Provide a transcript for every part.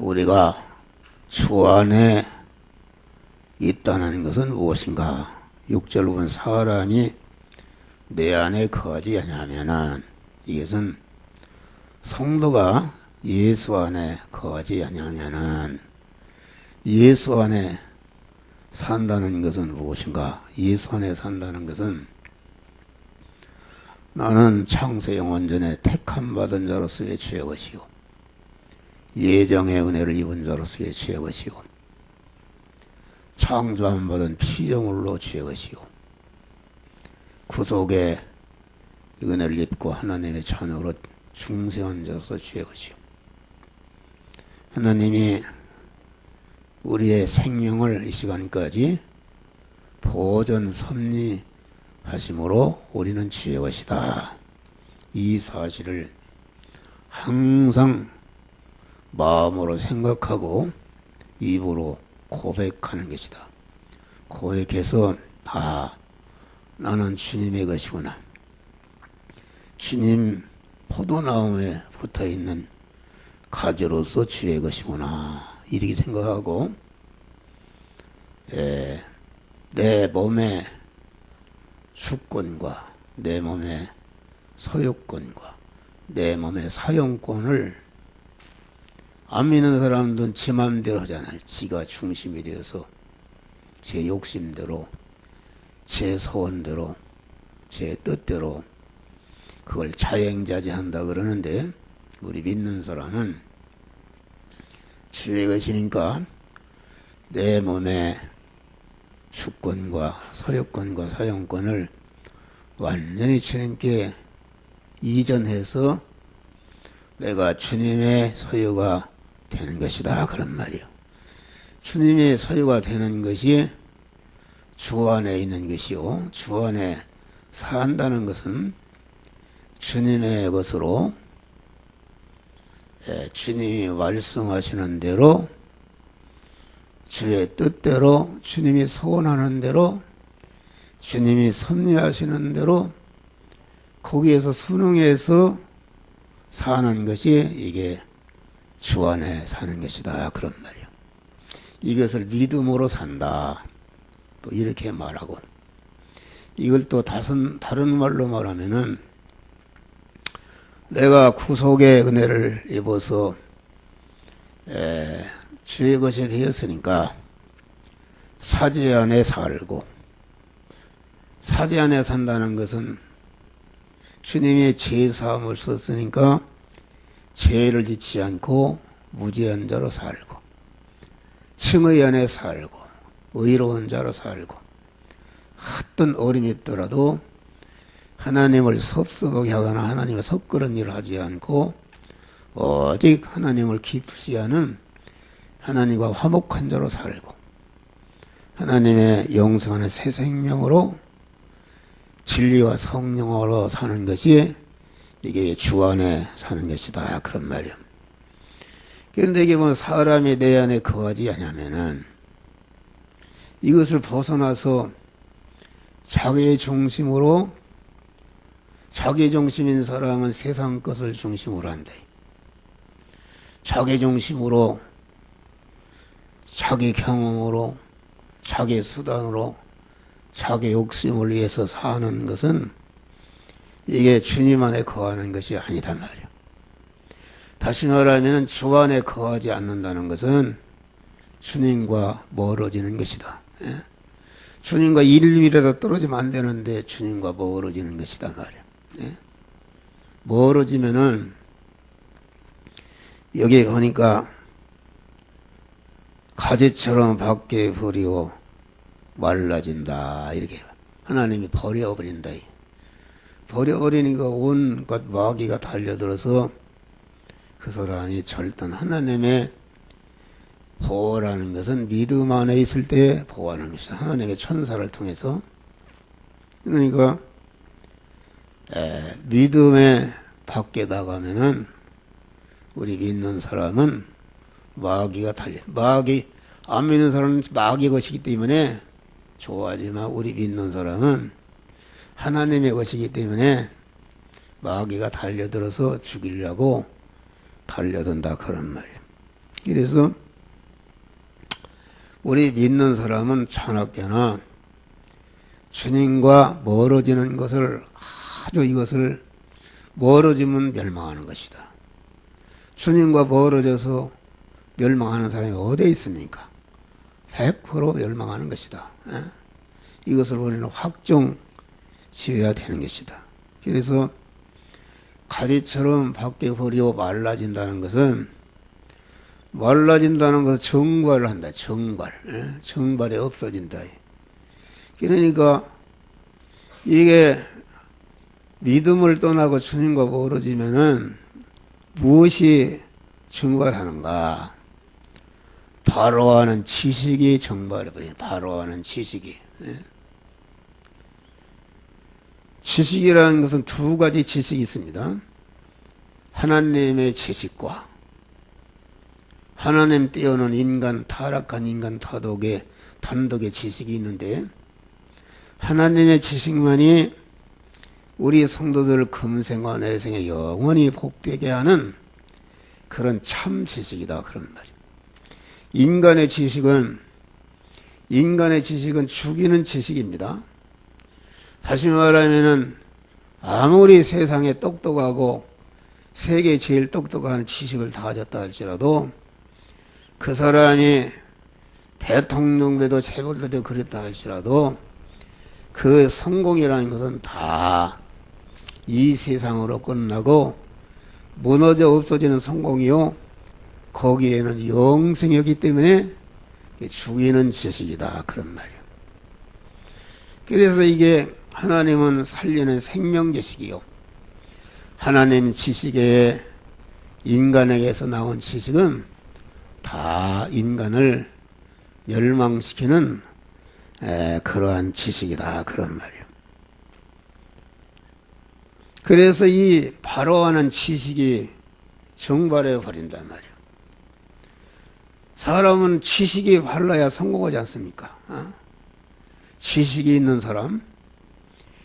우리가 주 안에 있다는 것은 무엇인가? 6절 보면 사람이 내 안에 거하지 아니하면은, 이것은 성도가 예수 안에 거하지 아니하면은, 예수 안에 산다는 것은 무엇인가? 예수 안에 산다는 것은 나는 창세 영원전에 택함 받은 자로서의 죄것이요, 예정의 은혜를 입은 자로서의 죄것이요, 창조함 받은 피조물로 죄것이요, 구속의 은혜를 입고 하나님의 자녀로 중생한 자로서 죄것이요. 하나님이 우리의 생명을 이 시간까지 보존 섭리하심으로 우리는 죄것이다. 이 사실을 항상 마음으로 생각하고 입으로 고백하는 것이다. 고백해서 나는 주님의 것이구나. 주님 포도나무에 붙어있는 가지로서 주의 것이구나. 이렇게 생각하고 내 몸의 주권과 내 몸의 소유권과 내 몸의 사용권을, 안 믿는 사람들은 지 맘대로 하잖아요. 지가 중심이 되어서 제 욕심대로, 제 소원대로, 제 뜻대로 그걸 자행자재한다 그러는데, 우리 믿는 사람은 주의 것이니까 내 몸의 주권과 소유권과 사용권을 완전히 주님께 이전해서 내가 주님의 소유가 되는 것이다, 그런 말이요. 주님의 소유가 되는 것이 주 안에 있는 것이요, 주 안에 산다는 것은 주님의 것으로, 주님이 말씀하시는 대로, 주의 뜻대로, 주님이 소원하는 대로, 주님이 섭리하시는 대로 거기에서 순응해서 사는 것이 이게 주 안에 사는 것이다, 그런 말이에요. 이것을 믿음으로 산다, 또 이렇게 말하고, 이걸 또 다른 말로 말하면은, 내가 구속의 은혜를 입어서 주의 것이 되었으니까 사죄 안에 살고, 사죄 안에 산다는 것은 주님의 죄사함을 썼으니까 죄를 짓지 않고 무죄한 자로 살고, 칭의 안에 살고, 의로운 자로 살고, 어떤 어림이 있더라도 하나님을 섭섭하게 하거나 하나님을 섞그런 일을 하지 않고 오직 하나님을 기쁘시 하는 하나님과 화목한 자로 살고, 하나님의 영생하는 새 생명으로 진리와 성령으로 사는 것이 이게 주 안에 사는 것이다, 그런 말이야. 그런데 이게 뭐 사람이 내 안에 거하지 않으면은, 이것을 벗어나서 자기 중심으로, 자기 중심인 사람은 세상 것을 중심으로 한다. 자기 중심으로, 자기 경험으로, 자기 수단으로, 자기 욕심을 위해서 사는 것은 이게 주님 안에 거하는 것이 아니다 말이야. 다시 말하면 주 안에 거하지 않는다는 것은 주님과 멀어지는 것이다. 주님과 1mm라도 떨어지면 안 되는데 주님과 멀어지는 것이다 말이야. 멀어지면은 여기 보니까 가지처럼 밖에 버리고 말라진다, 이렇게 하나님이 버려버린다. 버려버리니까 온갖 마귀가 달려들어서 그 사람이 절단, 하나님의 보호라는 것은 믿음 안에 있을 때 보호하는 것이다. 하나님의 천사를 통해서. 그러니까 믿음의 밖에 나가면은 우리 믿는 사람은 마귀가 달려. 마귀, 안 믿는 사람은 마귀의 것이기 때문에 좋아하지만 우리 믿는 사람은 하나님의 것이기 때문에 마귀가 달려들어서 죽이려고 달려든다, 그런 말이에요. 그래서 우리 믿는 사람은 천하께나 주님과 멀어지는 것을 아주 이것을 멀어지면 멸망하는 것이다. 주님과 멀어져서 멸망하는 사람이 어디에 있습니까? 100% 멸망하는 것이다. 이것을 우리는 확정 지어야 되는 것이다. 그래서 가지처럼 밖에 버리고 말라진다는 것은 정발을 한다. 정발이 없어진다. 그러니까 이게 믿음을 떠나고 주님과 멀어지면은 무엇이 정발하는가? 바로 하는 지식이 정발해 버려요. 바로 하는 지식이. 지식이라는 것은 두 가지 지식이 있습니다. 하나님의 지식과 하나님 떼어놓은 인간, 타락한 인간 타독의 단독의 지식이 있는데, 하나님의 지식만이 우리 성도들 금생과 내생에 영원히 복되게 하는 그런 참 지식이다. 그런 말이에요. 인간의 지식은 죽이는 지식입니다. 다시 말하면은 아무리 세상에 똑똑하고 세계 제일 똑똑한 지식을 다 가졌다 할지라도 그 사람이 대통령 돼도 재벌돼도 그랬다 할지라도 그 성공이라는 것은 다 이 세상으로 끝나고 무너져 없어지는 성공이요, 거기에는 영생이 없기 때문에 죽이는 지식이다. 그런 말이에요. 그래서 이게 하나님은 살리는 생명 지식이요, 하나님 지식에 인간에게서 나온 지식은 다 인간을 멸망시키는 그러한 지식이다. 그런 말이에요. 그래서 이 바로 하는 지식이 정발해 버린단 말이에요. 사람은 지식이 발라야 성공하지 않습니까? 지식이 있는 사람,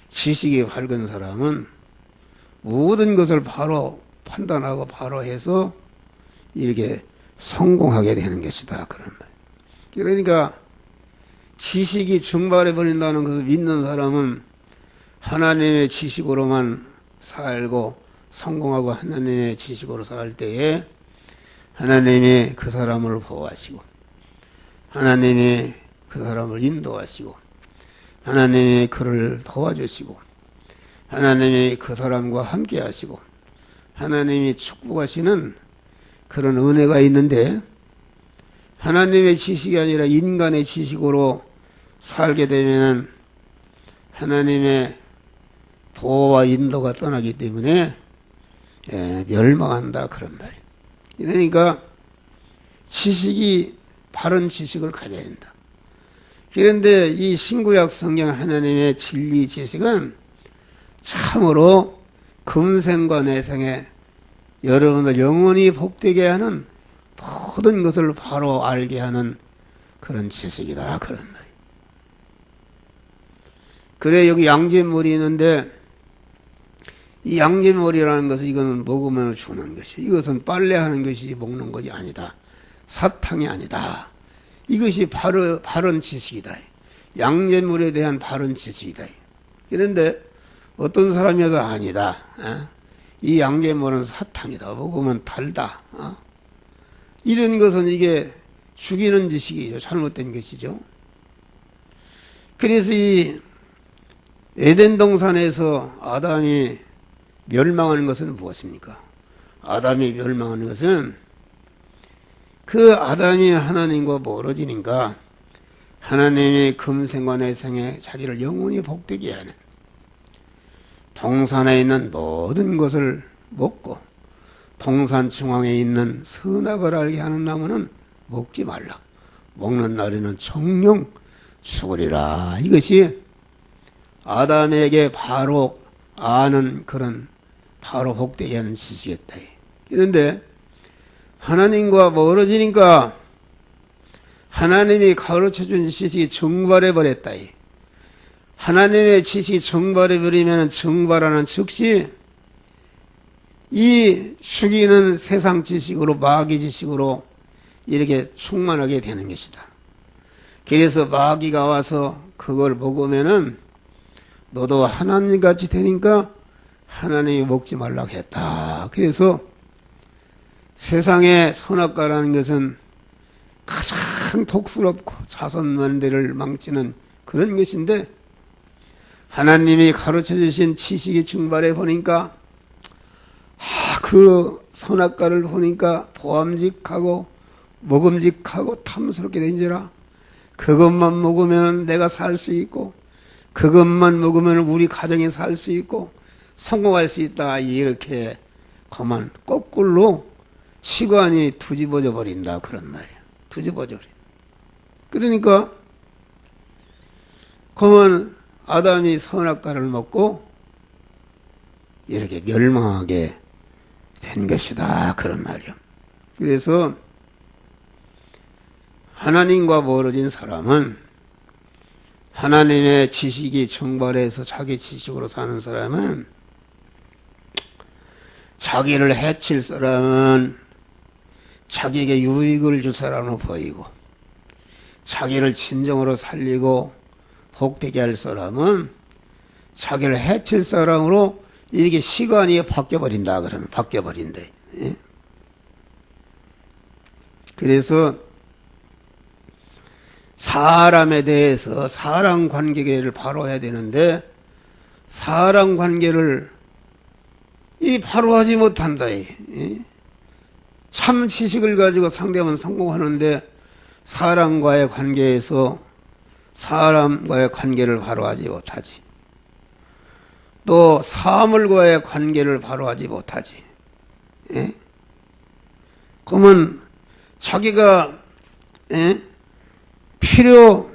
지식이 밝은 사람은 모든 것을 바로 판단하고 바로 해서 이렇게 성공하게 되는 것이다. 그런 말. 그러니까 지식이 정발해 버린다는 것을 믿는 사람은 하나님의 지식으로만 살고 성공하고 하나님의 지식으로 살 때에 하나님이 그 사람을 보호하시고 하나님이 그 사람을 인도하시고 하나님이 그를 도와주시고 하나님이 그 사람과 함께 하시고 하나님이 축복하시는 그런 은혜가 있는데, 하나님의 지식이 아니라 인간의 지식으로 살게 되면은 하나님의 보호와 인도가 떠나기 때문에 멸망한다. 그런 말이에요. 그러니까 지식이 바른 지식을 가져야 된다. 그런데 이 신구약 성경 하나님의 진리 지식은 참으로 금생과 내생에 여러분들 영원히 복되게 하는 모든 것을 바로 알게 하는 그런 지식이다. 그런 말이에요. 그래, 여기 양잿물이 있는데 이 양잿물이라는 것은 이거는 먹으면 죽는 것이, 이것은 빨래하는 것이지 먹는 것이 아니다. 사탕이 아니다. 이것이 바른 지식이다. 양잿물에 대한 바른 지식이다. 그런데 어떤 사람이어도 아니다. 이 양잿물은 사탕이다. 먹으면 달다. 이런 것은 이게 죽이는 지식이죠. 잘못된 것이죠. 그래서 이 에덴 동산에서 아담이 멸망하는 것은 무엇입니까? 아담이 멸망하는 것은 그 아담이 하나님과 멀어지니까 하나님이 금생과 내생에 자기를 영원히 복되게 하는, 동산에 있는 모든 것을 먹고 동산 중앙에 있는 선악을 알게 하는 나무는 먹지 말라. 먹는 날에는 정령 죽으리라. 이것이 아담에게 바로 아는 그런 바로 복되게 하는 지식이었다. 그런데 하나님과 멀어지니까 하나님이 가르쳐준 지식이 정발해 버렸다. 하나님의 지식이 정발해 버리면 정발하는 즉시 이 죽이는 세상 지식으로, 마귀 지식으로 이렇게 충만하게 되는 것이다. 그래서 마귀가 와서 그걸 먹으면은 너도 하나님같이 되니까 하나님이 먹지 말라고 했다. 그래서 세상의 선악과라는 것은 가장 독스럽고 자손만대를 망치는 그런 것인데, 하나님이 가르쳐 주신 지식이 증발해 보니까 그 선악과를 보니까 보암직하고 먹음직하고 탐스럽게 된지라, 그것만 먹으면 내가 살 수 있고 그것만 먹으면 우리 가정이 살 수 있고 성공할 수 있다, 이렇게 그만 거꾸로 시간이 뒤집어져 버린다, 그런 말이야. 뒤집어져 버린다. 그러니까 그만 아담이 선악과를 먹고 이렇게 멸망하게 된 것이다, 그런 말이야. 그래서 하나님과 멀어진 사람은, 하나님의 지식이 증발해서 자기 지식으로 사는 사람은, 자기를 해칠 사람은 자기에게 유익을 줄 사람으로 보이고, 자기를 진정으로 살리고 복되게 할 사람은 자기를 해칠 사람으로 이렇게 시간이 바뀌어버린다, 그러면 바뀌어버린대. 예? 그래서 사람에 대해서 사람 관계를 바로 해야 되는데, 사람 관계를 바로 하지 못한다. 참 지식을 가지고 상대하면 성공하는데, 사람과의 관계에서 사람과의 관계를 바로 하지 못하지. 또 사물과의 관계를 바로 하지 못하지. 예? 그러면 자기가 필요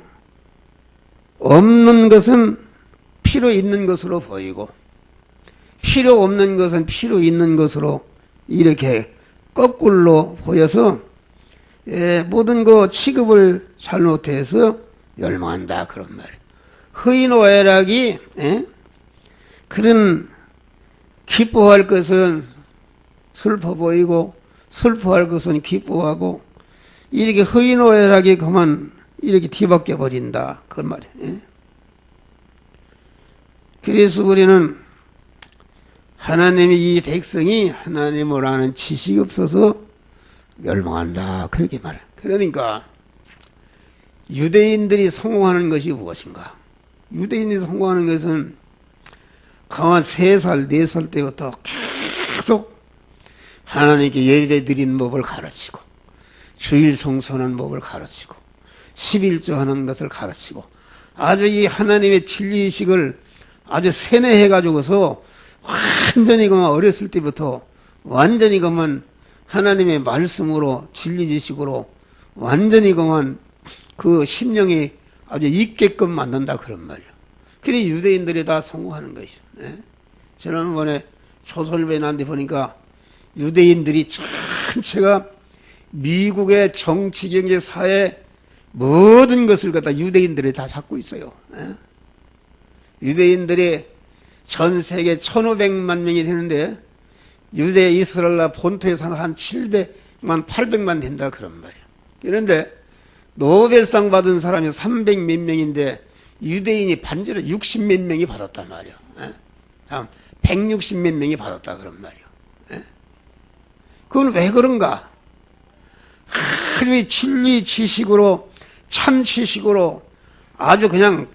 없는 것은 필요 있는 것으로 보이고, 필요 없는 것은 필요 있는 것으로 이렇게 거꾸로 보여서 모든 거 취급을 잘못해서 멸망한다, 그런 말이에요. 허인오해락이 그런 기뻐할 것은 슬퍼 보이고 슬퍼할 것은 기뻐하고, 이렇게 허인오해락이 그만 이렇게 뒤바뀌어 버린다, 그런 말이에요. 그래서 우리는 하나님이 이 백성이 하나님을 아는 지식이 없어서 멸망한다, 그렇게 말해요. 그러니까 유대인들이 성공하는 것이 무엇인가? 유대인들이 성공하는 것은 가만 3살, 4살 때부터 계속 하나님께 예배 드리는 법을 가르치고, 주일 성수하는 법을 가르치고, 11조 하는 것을 가르치고, 아주 이 하나님의 진리의식을 아주 세뇌해가지고서 완전히 그만 어렸을 때부터 완전히 그만 하나님의 말씀으로 진리지식으로 완전히 그만 그 심령이 아주 있게끔 만든다, 그런 말이야. 그래 유대인들이 다 성공하는 것이죠. 지난번에 조선배난데 보니까 유대인들이 전체가 미국의 정치, 경제, 사회 모든 것을 갖다 유대인들이 다 잡고 있어요. 유대인들이 전 세계 1,500만 명이 되는데 유대 이스라엘 본토에 사는 한 700만, 800만 된다, 그런 말이야. 그런데 노벨상 받은 사람이 300 몇 명인데 유대인이 반지를 60 몇 명이 받았단 말이야. 다음 160 몇 명이 받았다, 그런 말이야. 그건 왜 그런가? 하나님의 진리 지식으로, 참 지식으로 아주 그냥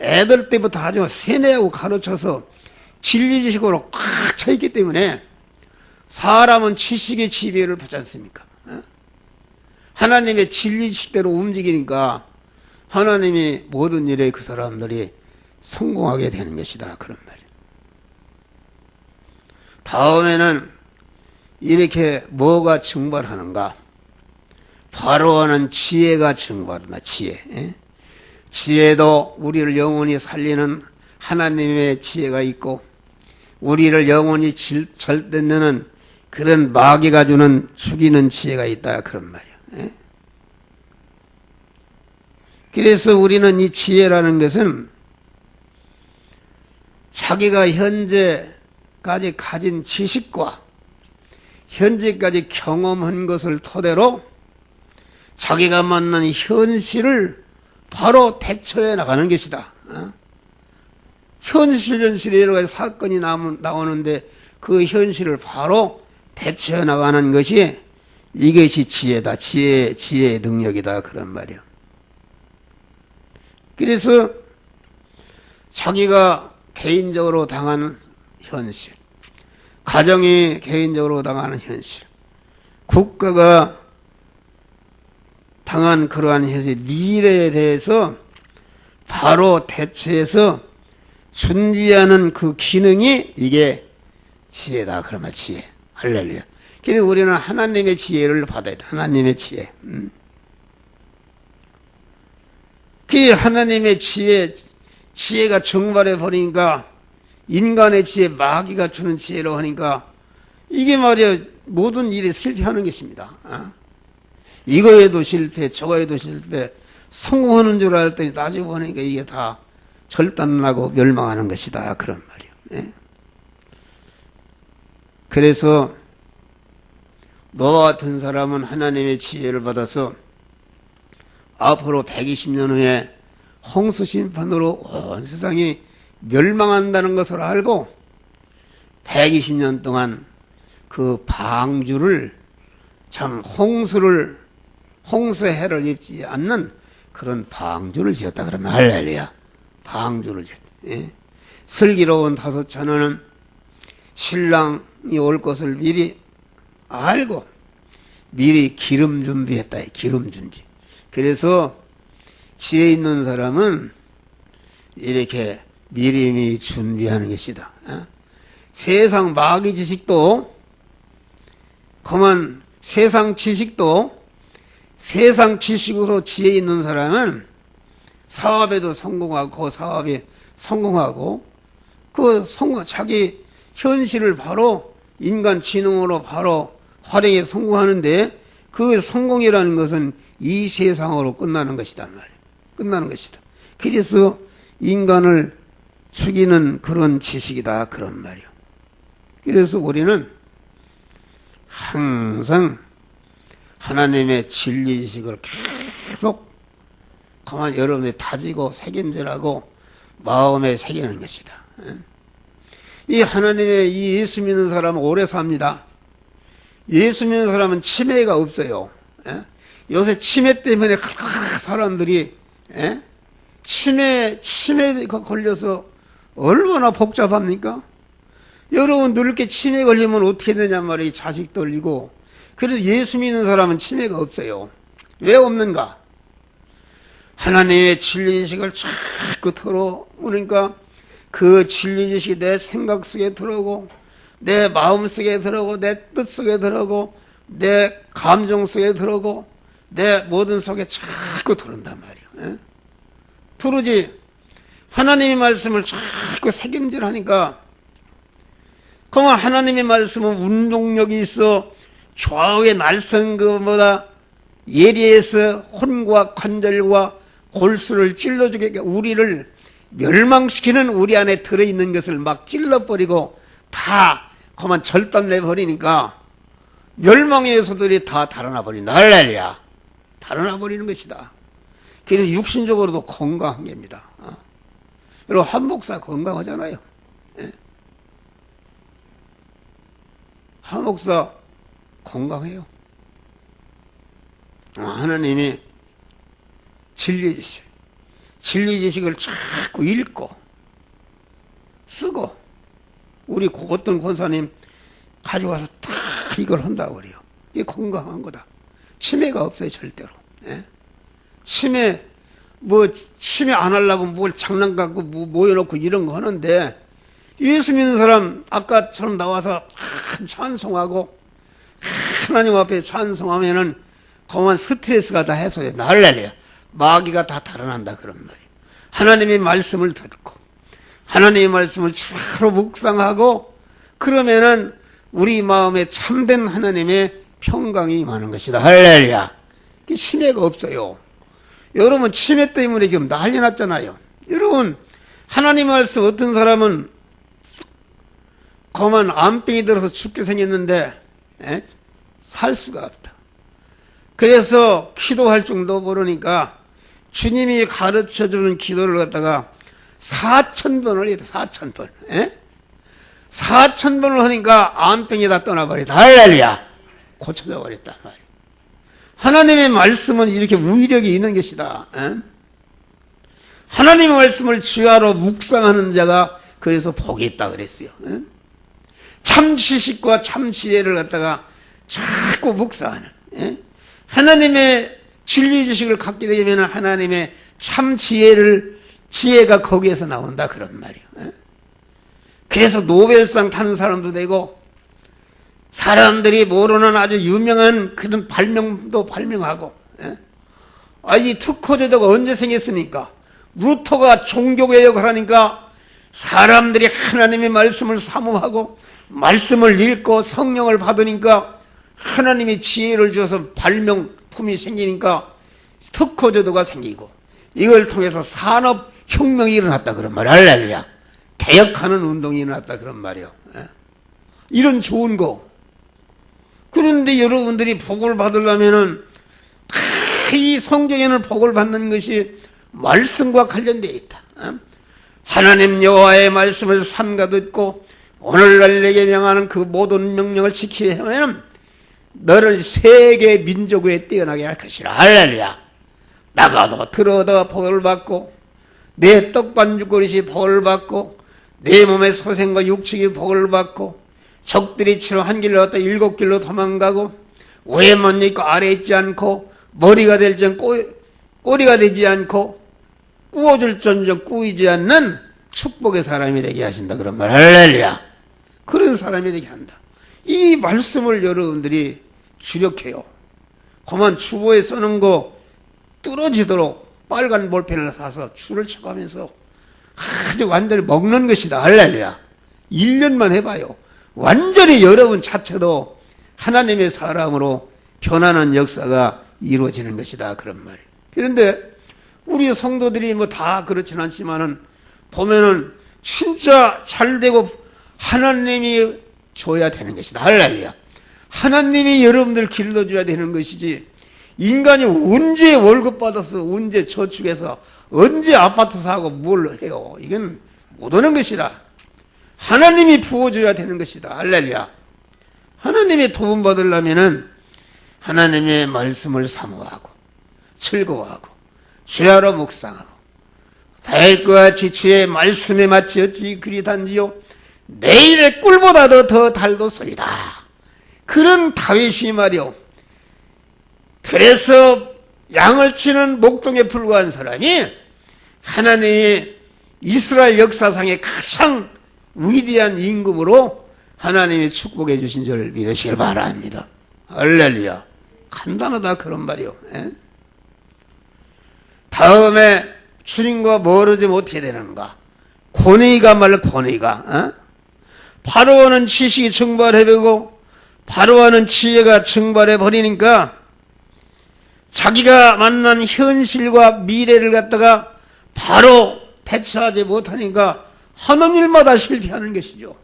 애들 때부터 아주 세뇌하고 가르쳐서 진리 지식으로 꽉 차 있기 때문에 사람은 지식의 지배를 받지 않습니까? 하나님의 진리 지식대로 움직이니까 하나님이 모든 일에 그 사람들이 성공하게 되는 것이다, 그런 말이에요. 다음에는 이렇게 뭐가 증발하는가? 바로 하는 지혜가 증발한다, 지혜. 지혜도 우리를 영원히 살리는 하나님의 지혜가 있고, 우리를 영원히 절대내는 그런 마귀가 주는 죽이는 지혜가 있다, 그런 말이야. 그래서 우리는 이 지혜라는 것은 자기가 현재까지 가진 지식과 현재까지 경험한 것을 토대로 자기가 만난 현실을 바로 대처해 나가는 것이다. 현실에 여러 가지 사건이 나오는데 그 현실을 바로 대처해 나가는 것이 이것이 지혜다. 지혜의 능력이다. 그런 말이야. 그래서 자기가 개인적으로 당하는 현실, 가정이 개인적으로 당하는 현실, 국가가 당한 그러한 현실, 미래에 대해서 바로 대처해서 준비하는 그 기능이 이게 지혜다. 그러면 지혜. 할렐루야. 그래서 우리는 하나님의 지혜를 받아야 돼. 하나님의 지혜. 그 하나님의 지혜가 정발해 버리니까 인간의 지혜, 마귀가 주는 지혜로 하니까 이게 말이야 모든 일이 실패하는 것입니다. 이거에도 실패, 저거에도 실패, 성공하는 줄 알았더니 나중에 보니까 이게 다 절단나고 멸망하는 것이다. 그런 말이에요. 그래서 너와 같은 사람은 하나님의 지혜를 받아서 앞으로 120년 후에 홍수 심판으로 온 세상이 멸망한다는 것을 알고 120년 동안 그 방주를 참 홍수의 해를 입지 않는 그런 방주를 지었다. 그러면 할렐루야. 방주를 지었다. 예? 슬기로운 다섯 처녀는 신랑이 올 것을 미리 알고 미리 기름 준비했다. 기름 준비. 그래서 지혜 있는 사람은 이렇게 미리 준비하는 것이다. 세상 마귀 지식도 그만 세상 지식도 세상 지식으로 지혜 있는 사람은 사업에도 성공하고 사업에 성공하고 자기 현실을 바로 인간 지능으로 바로 활용해 성공하는데 그 성공이라는 것은 이 세상으로 끝나는 것이단 말이에요. 끝나는 것이다. 그래서 인간을 죽이는 그런 지식이다. 그런 말이에요. 그래서 우리는 항상 하나님의 진리 지식을 계속 가만히 여러분들이 다지고 새김질하고 마음에 새기는 것이다. 이 하나님의 이 예수 믿는 사람은 오래 삽니다. 예수 믿는 사람은 치매가 없어요. 요새 치매 때문에 사람들이 치매에 걸려서 얼마나 복잡합니까? 여러분 늙게 치매 걸리면 어떻게 되냔 말이에요. 자식 떨리고. 그래서 예수 믿는 사람은 치매가 없어요. 왜 없는가? 하나님의 진리지식을 자꾸 들어오니까 그 진리지식이 내 생각 속에 들어오고 내 마음 속에 들어오고 내 뜻 속에 들어오고 내 감정 속에 들어오고 내 모든 속에 자꾸 들어온단 말이에요. 들어오지. 하나님의 말씀을 자꾸 새김질하니까 그러면 하나님의 말씀은 운동력이 있어 좌우의 날선 것보다 예리해서 혼과 관절과 골수를 찔러주게 우리를 멸망시키는 우리 안에 들어있는 것을 막 찔러버리고 다 그만 절단내버리니까 멸망의 요소들이 다 달아나버린다. 할렐루야. 달아나버리는 것이다. 그래서 육신적으로도 건강한 겁니다. 여러분 한 목사 건강하잖아요. 한 목사 건강해요. 하나님이 진리 지식을 자꾸 읽고 쓰고 우리 어떤 권사님 가져와서 다 이걸 한다고 그래요. 이게 건강한 거다. 치매가 없어요. 절대로. 치매 안 하려고 뭘 장난 갖고 모여놓고 이런 거 하는데 예수 믿는 사람 아까처럼 나와서 찬송하고 하나님 앞에 찬송하면은 그만 스트레스가 다 해소돼. 할렐루야. 마귀가 다 달아난다. 그런 말이에요. 하나님의 말씀을 듣고 하나님의 말씀을 주로 묵상하고 그러면은 우리 마음에 참된 하나님의 평강이 임하는 것이다. 할렐루야. 치매가 없어요. 여러분 치매 때문에 지금 난리 났잖아요. 여러분 하나님 말씀 어떤 사람은 그만 암병이 들어서 죽게 생겼는데 살 수가 없다. 그래서 기도할 줄도 모르니까 주님이 가르쳐주는 기도를 갖다가 4,000번을 해도 4,000번. 4,000번을 하니까 암병이 다 떠나버렸다. 할렐루야. 고쳐져 버렸단 말이야. 하나님의 말씀은 이렇게 위력이 있는 것이다. 하나님의 말씀을 주야로 묵상하는 자가 그래서 복이 있다 그랬어요. 참 지식과 참 지혜를 갖다가 자꾸 묵상하는, 하나님의 진리 지식을 갖게 되면 하나님의 참 지혜가 거기에서 나온다 그런 말이에요. 그래서 노벨상 타는 사람도 되고 사람들이 모르는 아주 유명한 그런 발명도 발명하고. 이 특허제도가 언제 생겼습니까? 루터가 종교개혁을 하니까 사람들이 하나님의 말씀을 사모하고 말씀을 읽고 성령을 받으니까 하나님이 지혜를 주어서 발명품이 생기니까 특허제도가 생기고 이걸 통해서 산업혁명이 일어났다 그런 말이야. 할렐루야. 개혁하는 운동이 일어났다 그런 말이에요. 이런 좋은 거. 그런데 여러분들이 복을 받으려면은 이 성경에는 복을 받는 것이 말씀과 관련되어 있다. 하나님 여호와의 말씀을 삼가 듣고 오늘날 내게 명하는 그 모든 명령을 지키게 하면 너를 세계 민족에 뛰어나게 할 것이라. 할렐루야. 나가도 들어도 복을 받고 내 떡반죽 그릇이 복을 받고 내 몸의 소생과 육축이 복을 받고 적들이 치러 한 길로 왔다 7길로 도망가고 위에 못 있고 아래에 있지 않고 머리가 될전 꼬리가 되지 않고 꾸어줄 전적 꾸이지 않는 축복의 사람이 되게 하신다 그런 말. 할렐루야. 그런 사람이 되게 한다. 이 말씀을 여러분들이 주력해요. 그만 주보에 써놓은 거 뚫어지도록 빨간 볼펜을 사서 줄을 쳐가면서 아주 완전히 먹는 것이다. 할렐루야. 1년만 해봐요. 완전히 여러분 자체도 하나님의 사람으로 변하는 역사가 이루어지는 것이다 그런 말이에요. 그런데 우리 성도들이 뭐 다 그렇진 않지만은 보면은 진짜 잘되고 하나님이 줘야 되는 것이다. 할렐루야. 하나님이 여러분들 길러줘야 되는 것이지 인간이 언제 월급 받아서 언제 저축해서 언제 아파트 사고 뭘 해요. 이건 못 오는 것이다. 하나님이 부어줘야 되는 것이다. 할렐루야. 하나님의 도움 받으려면은 하나님의 말씀을 사모하고 즐거워하고 주야로 묵상하고 달과 같이 주의 말씀에 맞지 어찌 그리 단지요 내일의 꿀보다도 더 달도소이다. 그런 다윗이 말이요. 그래서 양을 치는 목동에 불과한 사람이 하나님의 이스라엘 역사상의 가장 위대한 임금으로 하나님이 축복해 주신 줄 믿으시길 바랍니다. 할렐루야. 간단하다 그런 말이요. 다음에 주님과 멀어지면 어떻게 되는가? 권위가 말로 권위가. 바로하는 지식이 증발해버리고 바로하는 지혜가 증발해버리니까 자기가 만난 현실과 미래를 갖다가 바로 대처하지 못하니까 하는 일마다 실패하는 것이죠.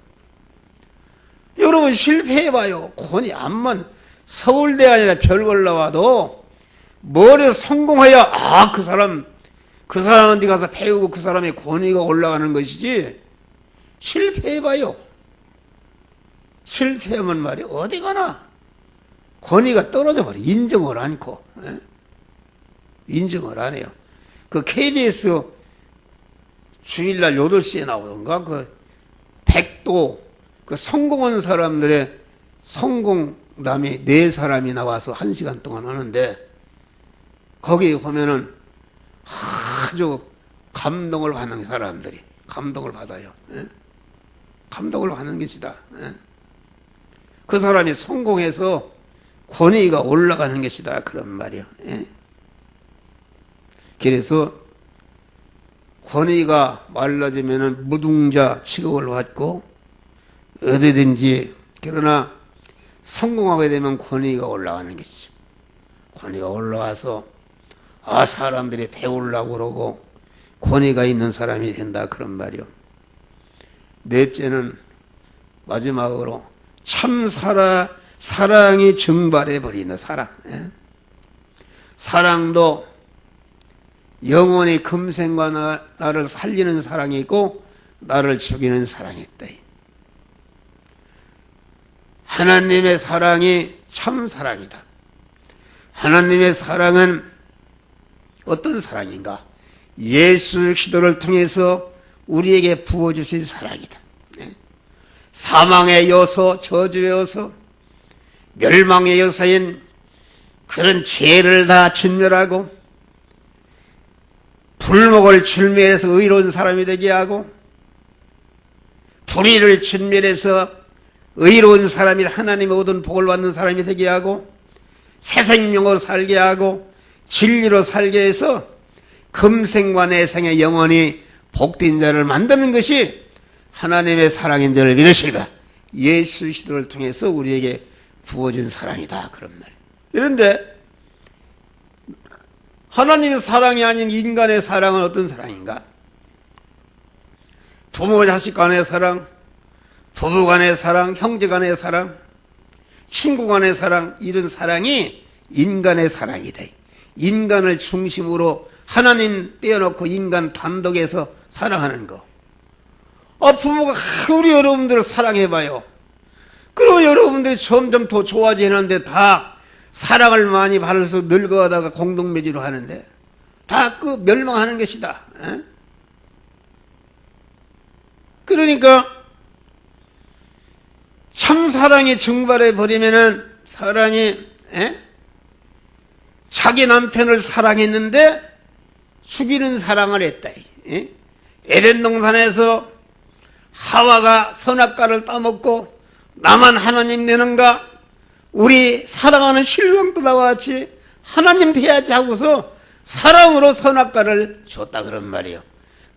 여러분 실패해봐요. 권위 암만 서울대 아니라 별걸 나와도 뭐래 성공해야 그 사람 어디 가서 배우고 그 사람의 권위가 올라가는 것이지 실패해봐요. 실패하면 말이야 어디 가나 권위가 떨어져 버려. 인정을 않고. 인정을 안 해요. 그 KBS 주일날 8시에 나오던가 그 백도 그 성공한 사람들의 성공담이 4사람이 나와서 1시간 동안 하는데 거기 보면은 아주 감동을 받는 사람들이 감동을 받아요. 감동을 받는 것이다. 그 사람이 성공해서 권위가 올라가는 것이다 그런 말이요. 그래서 권위가 말라지면은 무등자 취급을 받고 어디든지 그러나 성공하게 되면 권위가 올라가는 것이죠. 권위가 올라와서 사람들이 배우려고 그러고 권위가 있는 사람이 된다 그런 말이요. 넷째는 마지막으로 참 사랑이 증발해 버리는 사랑. 사랑도 영원히 금생과 나를 살리는 사랑이 있고 나를 죽이는 사랑이 있다. 하나님의 사랑이 참 사랑이다. 하나님의 사랑은 어떤 사랑인가? 예수 그리스도를 통해서 우리에게 부어주신 사랑이다. 사망의 요소, 저주의 요소, 멸망의 요소인 그런 죄를 다 진멸하고 불목을 진멸해서 의로운 사람이 되게 하고 불의를 진멸해서 의로운 사람이 하나님의 모든 복을 받는 사람이 되게 하고 새 생명으로 살게 하고 진리로 살게 해서 금생과 내생에 영원히 복된 자를 만드는 것이 하나님의 사랑인 줄을 믿으실까? 예수 그리스도를 통해서 우리에게 부어준 사랑이다. 그런 말. 그런데 하나님의 사랑이 아닌 인간의 사랑은 어떤 사랑인가? 부모 자식 간의 사랑, 부부 간의 사랑, 형제 간의 사랑, 친구 간의 사랑, 이런 사랑이 인간의 사랑이다. 인간을 중심으로 하나님 떼어놓고 인간 단독에서 사랑하는 거. 부모가 우리 여러분들을 사랑해봐요. 그리고 여러분들이 점점 더 좋아지는데 다 사랑을 많이 받아서 늙어가다가 공동묘지로 하는데 다 그 멸망하는 것이다. 에? 그러니까 참 사랑이 증발해 버리면은 사랑이 자기 남편을 사랑했는데 죽이는 사랑을 했다. 에덴 동산에서 하와가 선악과를 따먹고 나만 하나님 되는가? 우리 사랑하는 신랑들과 같이 하나님 돼야지 하고서 사랑으로 선악과를 줬다 그런 말이에요.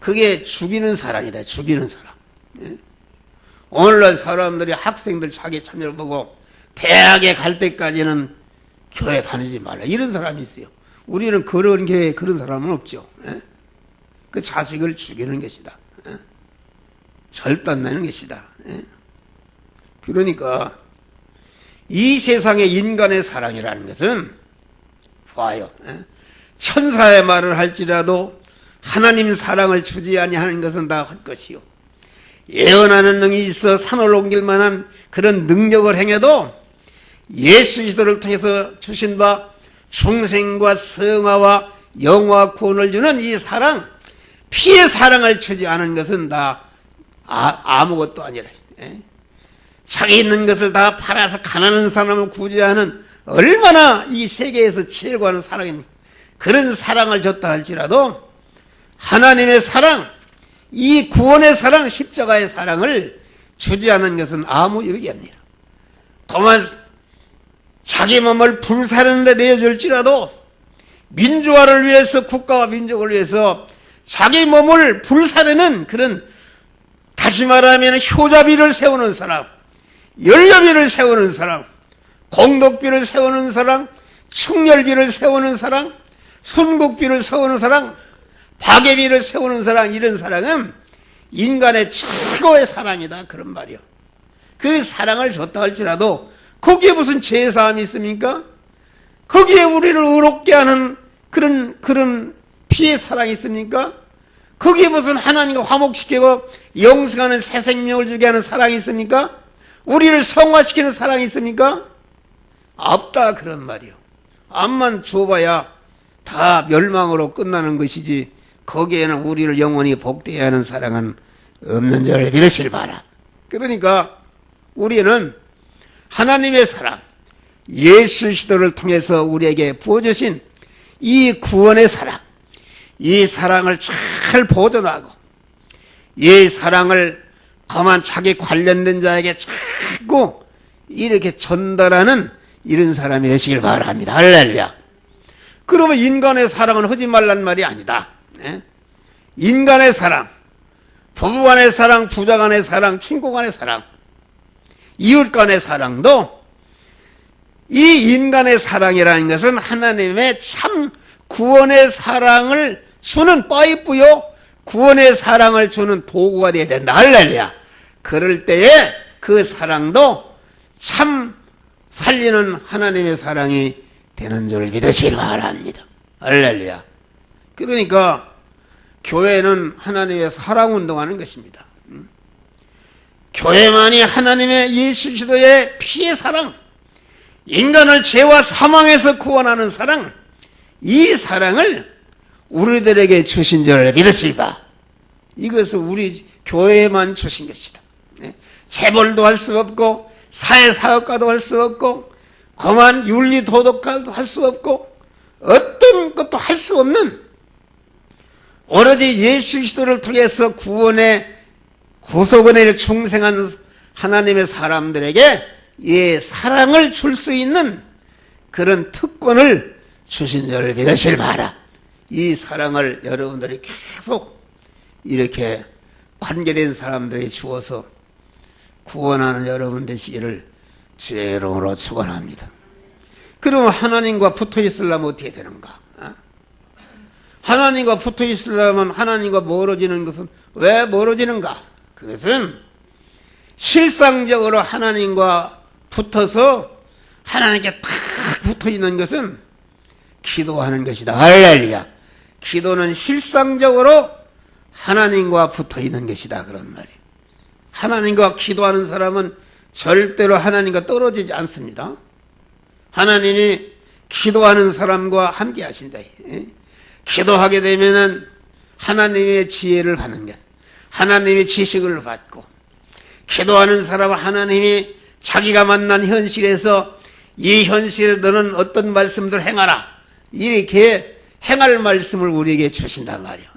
그게 죽이는 사랑이다. 죽이는 사랑. 오늘날 사람들이 학생들 자기 자녀를 보고 대학에 갈 때까지는 교회 다니지 말라 이런 사람이 있어요. 우리는 그런 교회에 그런 사람은 없죠. 그 자식을 죽이는 것이다. 절단내는 것이다. 그러니까 이 세상의 인간의 사랑이라는 것은 봐요. 천사의 말을 할지라도 하나님 사랑을 주지 아니하는 것은 다 헛것이요. 예언하는 능이 있어 산을 옮길 만한 그런 능력을 행해도 예수 그리스도를 통해서 주신 바 중생과 성화와 영화 구원을 주는 이 사랑, 피의 사랑을 주지 않은 것은 다 아무것도 아니라 자기 있는 것을 다 팔아서 가난한 사람을 구제하는 얼마나 이 세계에서 제일 구하는 사랑입니까? 그런 사랑을 줬다 할지라도 하나님의 사랑, 이 구원의 사랑, 십자가의 사랑을 주지 않은 것은 아무 의미 없습니다. 그만 자기 몸을 불사르는 데 내어줄지라도 민주화를 위해서, 국가와 민족을 위해서 자기 몸을 불사르는 그런, 다시 말하면 효자비를 세우는 사람, 연료비를 세우는 사람, 공덕비를 세우는 사람, 충렬비를 세우는 사람, 순국비를 세우는 사람, 박애비를 세우는 사람, 이런 사랑은 인간의 최고의 사랑이다 그런 말이요. 그 사랑을 줬다 할지라도 거기에 무슨 제사함이 있습니까? 거기에 우리를 의롭게 하는 그런 피의 사랑이 있습니까? 거기에 무슨 하나님과 화목시키고 영생하는 새 생명을 주게 하는 사랑이 있습니까? 우리를 성화시키는 사랑이 있습니까? 없다 그런 말이요. 암만 줘봐야 다 멸망으로 끝나는 것이지 거기에는 우리를 영원히 복되게 하는 사랑은 없는 줄 믿으실 바라. 그러니까 우리는 하나님의 사랑, 예수 그리스도를 통해서 우리에게 부어주신 이 구원의 사랑, 이 사랑을 잘 보존하고 이 사랑을 그만 자기 관련된 자에게 자꾸 이렇게 전달하는 이런 사람이 되시길 바랍니다. 할렐루야. 그러면 인간의 사랑은 하지 말란 말이 아니다. 인간의 사랑, 부부 간의 사랑, 부자 간의 사랑, 친구 간의 사랑, 이웃 간의 사랑도 이 인간의 사랑이라는 것은 하나님의 참 구원의 사랑을 주는 파이프요, 구원의 사랑을 주는 도구가 되어야 된다. 할렐루야. 그럴 때에 그 사랑도 참 살리는 하나님의 사랑이 되는 줄 믿으시기 바랍니다. 할렐루야. 그러니까 교회는 하나님의 사랑운동하는 것입니다. 교회만이 하나님의 예수 그리스도의 피의 사랑, 인간을 죄와 사망에서 구원하는 사랑, 이 사랑을 우리들에게 주신 줄 믿으시라. 이것을 우리 교회에만 주신 것이다. 재벌도 할 수 없고 사회사업가도 할 수 없고 거만 윤리도덕가도 할 수 없고 어떤 것도 할 수 없는 오로지 예수 그리스도를 통해서 구원의 구속원에 충성한 하나님의 사람들에게 이 사랑을 줄 수 있는 그런 특권을 주신 줄 믿으실 바라. 이 사랑을 여러분들이 계속 이렇게 관계된 사람들에게 주어서 구원하는 여러분 되시기를 주의 이름으로 축원합니다. 그러면 하나님과 붙어 있으려면 어떻게 되는가? 하나님과 붙어 있으려면 하나님과 멀어지는 것은 왜 멀어지는가? 그것은 실상적으로 하나님과 붙어서 하나님께 딱 붙어 있는 것은 기도하는 것이다. 할렐루야. 기도는 실상적으로 하나님과 붙어 있는 것이다. 그런 말이에요. 하나님과 기도하는 사람은 절대로 하나님과 떨어지지 않습니다. 하나님이 기도하는 사람과 함께 하신다. 기도하게 되면은 하나님의 지혜를 받는 것, 하나님의 지식을 받고, 기도하는 사람은 하나님이 자기가 만난 현실에서 이 현실에 너는 어떤 말씀들 행하라, 이렇게 행할 말씀을 우리에게 주신단 말이요.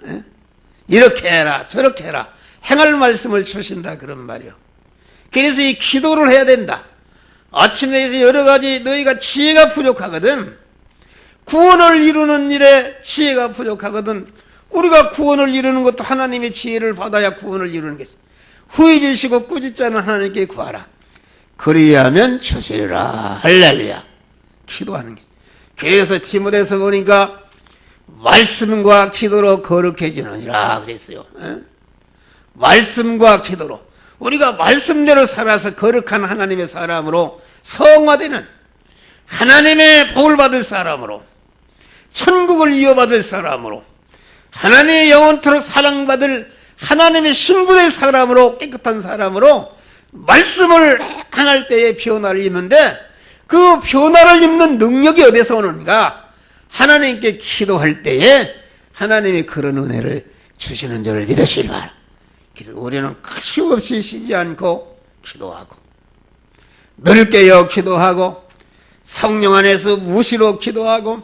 이렇게 해라 저렇게 해라 행할 말씀을 주신다 그런 말이요. 그래서 이 기도를 해야 된다. 아침에 여러 가지 너희가 지혜가 부족하거든, 구원을 이루는 일에 지혜가 부족하거든. 우리가 구원을 이루는 것도 하나님의 지혜를 받아야 구원을 이루는 것이. 후회지시고 꾸짖지 않은 하나님께 구하라. 그리하면 주시리라. 할렐루야. 기도하는 게. 그래서 디모데서 보니까 말씀과 기도로 거룩해지느니라 그랬어요. 말씀과 기도로 우리가 말씀대로 살아서 거룩한 하나님의 사람으로 성화되는 하나님의 복을 받을 사람으로 천국을 이어받을 사람으로 하나님의 영원토록 사랑받을 하나님의 신부될 사람으로 깨끗한 사람으로 말씀을 행할 때에 변화를 입는데 그 변화를 입는 능력이 어디서 오는가? 하나님께 기도할 때에 하나님이 그런 은혜를 주시는 줄 믿으시기 바랍니다. 그래서 우리는 쉼없이 쉬지 않고 기도하고 넓게요 기도하고 성령 안에서 무시로 기도하고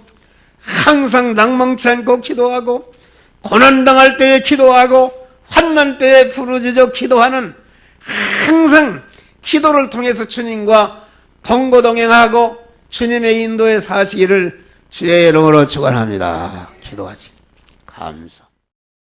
항상 낭망치 않고 기도하고 고난당할 때에 기도하고 환난 때에 부르짖어 기도하는 항상 기도를 통해서 주님과 동거동행하고 주님의 인도에 사시기를 주의 이름으로 축원합니다. 기도하시 감사.